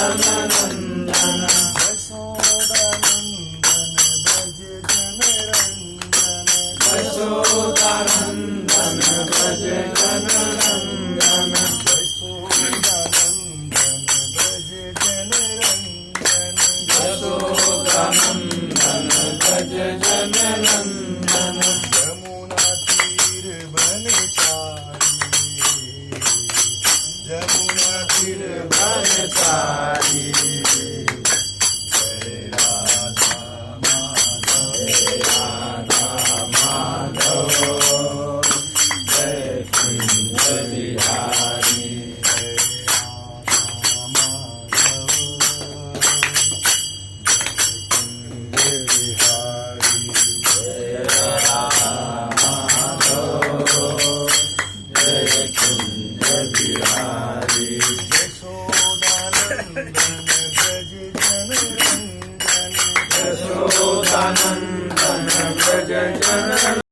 यशोदानंदन व्रज जनरंजन यशोदानंदन व्रज जनरंजन यमुना तीर बन छाई यमुना तीर बन सारी जय राधा माधव जय कुंज बिहारी जय राधा माधव जय कुंज बिहारी यशोदानंदन ब्रज जनरंजन यशोदानंदन व्रज जनरंजन